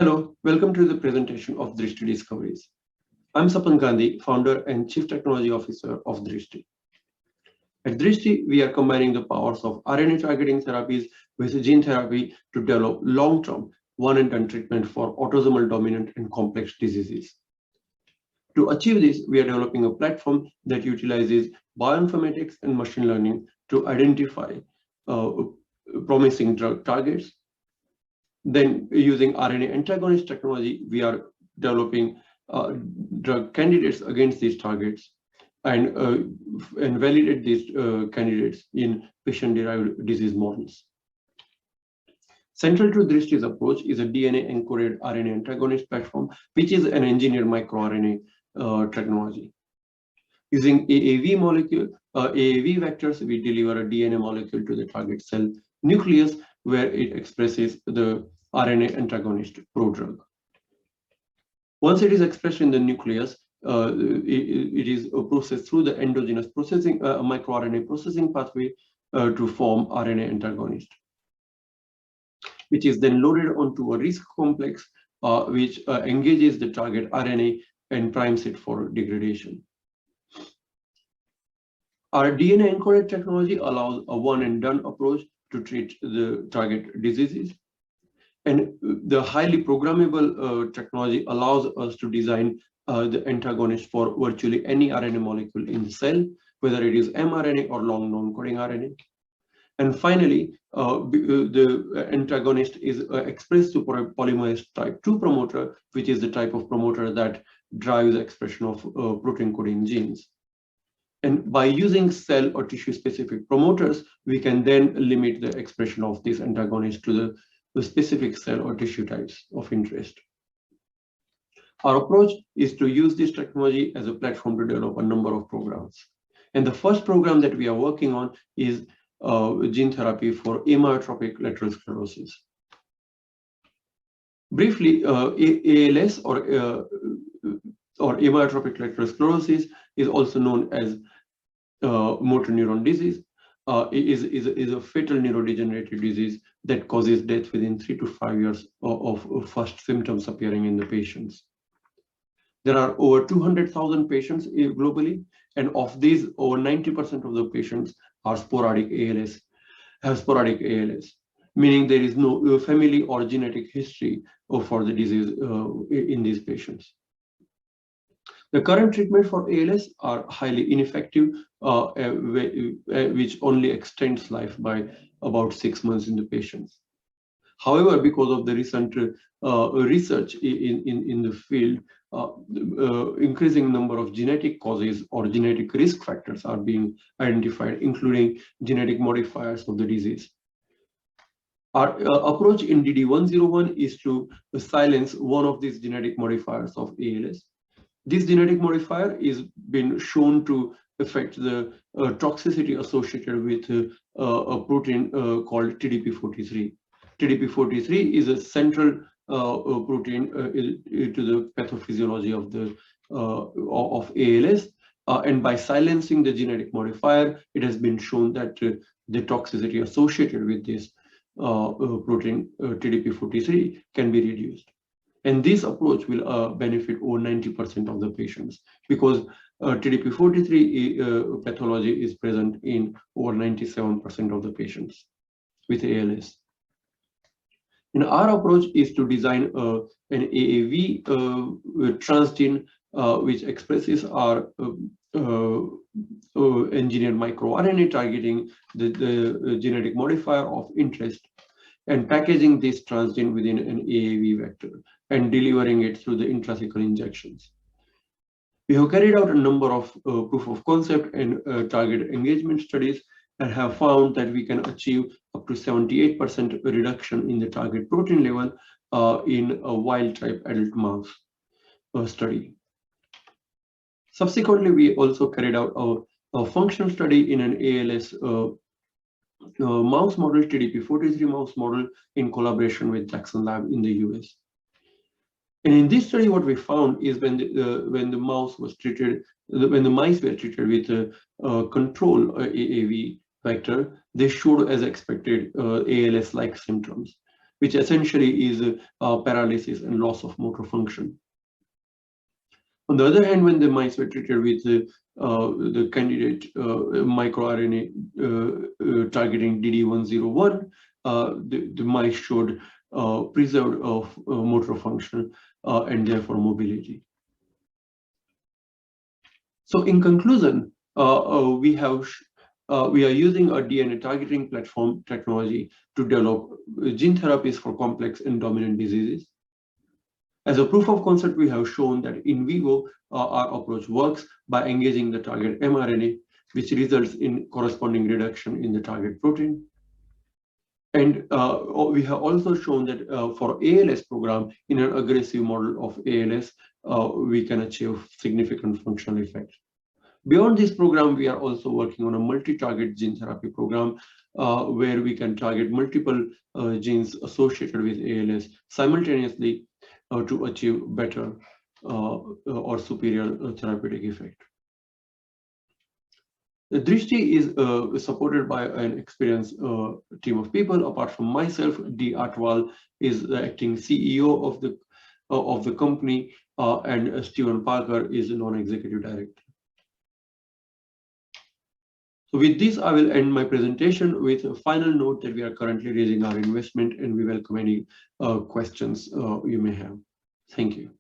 Hello, welcome to the presentation of Drishti Discoveries. I'm Sapan Gandhi, founder and Chief Technology Officer of Drishti. At Drishti, we are combining the powers of RNA targeting therapies with gene therapy to develop long-term, one-and-done treatment for autosomal dominant and complex diseases. To achieve this, we are developing a platform that utilizes bioinformatics and machine learning to identify promising drug targets. Then, using RNA antagonist technology, we are developing drug candidates against these targets and validate these candidates in patient-derived disease models. Central to Drishti's approach is a DNA-encoded RNA antagonist platform, which is an engineered microRNA technology. Using AAV vectors, we deliver a DNA molecule to the target cell nucleus, where it expresses the RNA antagonist prodrug. Once it is expressed in the nucleus, it is processed through the endogenous processing microRNA processing pathway to form RNA antagonist, which is then loaded onto a RISC complex, which engages the target RNA and primes it for degradation. Our DNA-encoded technology allows a one-and-done approach to treat the target diseases. And the highly programmable technology allows us to design the antagonist for virtually any RNA molecule in the cell, whether it is mRNA or long non-coding RNA. And finally, the antagonist is expressed through polymerase type 2 promoter, which is the type of promoter that drives expression of protein coding genes. And by using cell or tissue-specific promoters, we can then limit the expression of this antagonist to the specific cell or tissue types of interest. Our approach is to use this technology as a platform to develop a number of programs. And the first program that we are working on is gene therapy for amyotrophic lateral sclerosis. Briefly, ALS or amyotrophic lateral sclerosis is also known as motor neuron disease. Is a fatal neurodegenerative disease that causes death within 3 to 5 years of first symptoms appearing in the patients. There are over 200,000 patients globally, and of these, over 90% of the patients are have sporadic ALS, meaning there is no family or genetic history for the disease in these patients. The current treatment for ALS are highly ineffective, which only extends life by about 6 months in the patients. However, because of the recent research in the field, increasing number of genetic causes or genetic risk factors are being identified, including genetic modifiers of the disease. Our approach in DD101 is to silence one of these genetic modifiers of ALS. This genetic modifier is been shown to affect the toxicity associated with a protein called TDP43. TDP43 is a central protein to the pathophysiology of ALS, and by silencing the genetic modifier, it has been shown that the toxicity associated with this protein TDP43 can be reduced. And this approach will benefit over 90% of the patients, because TDP43 pathology is present in over 97% of the patients with ALS. And our approach is to design an AAV transgene which expresses our engineered microRNA targeting the genetic modifier of interest, and packaging this transgene within an AAV vector and delivering it through the intrathecal injections. We have carried out a number of proof of concept and target engagement studies and have found that we can achieve up to 78% reduction in the target protein level in a wild-type adult mouse study. Subsequently, we also carried out a functional study in an ALS mouse model, TDP43 mouse model, in collaboration with Jackson Lab in the US. And in this study, what we found is when the mice were treated with a control AAV vector, they showed, as expected, ALS-like symptoms. which essentially is paralysis and loss of motor function. On the other hand, when the mice were treated with the candidate microRNA targeting DD101, the mice showed preserved of motor function and therefore mobility. So in conclusion, we are using a DNA targeting platform technology to develop gene therapies for complex and dominant diseases. As a proof of concept, we have shown that in vivo, our approach works by engaging the target mRNA, which results in corresponding reduction in the target protein. And we have also shown that for ALS program, in an aggressive model of ALS, we can achieve significant functional effect. Beyond this program, we are also working on a multi-target gene therapy program where we can target multiple genes associated with ALS simultaneously to achieve better or superior therapeutic effect. The Drishti is supported by an experienced team of people. Apart from myself, D. Atwal is the acting CEO of the company, and Stephen Parker is a non-executive director. So with this, I will end my presentation with a final note that we are currently raising our investment, and we welcome any questions you may have. Thank you.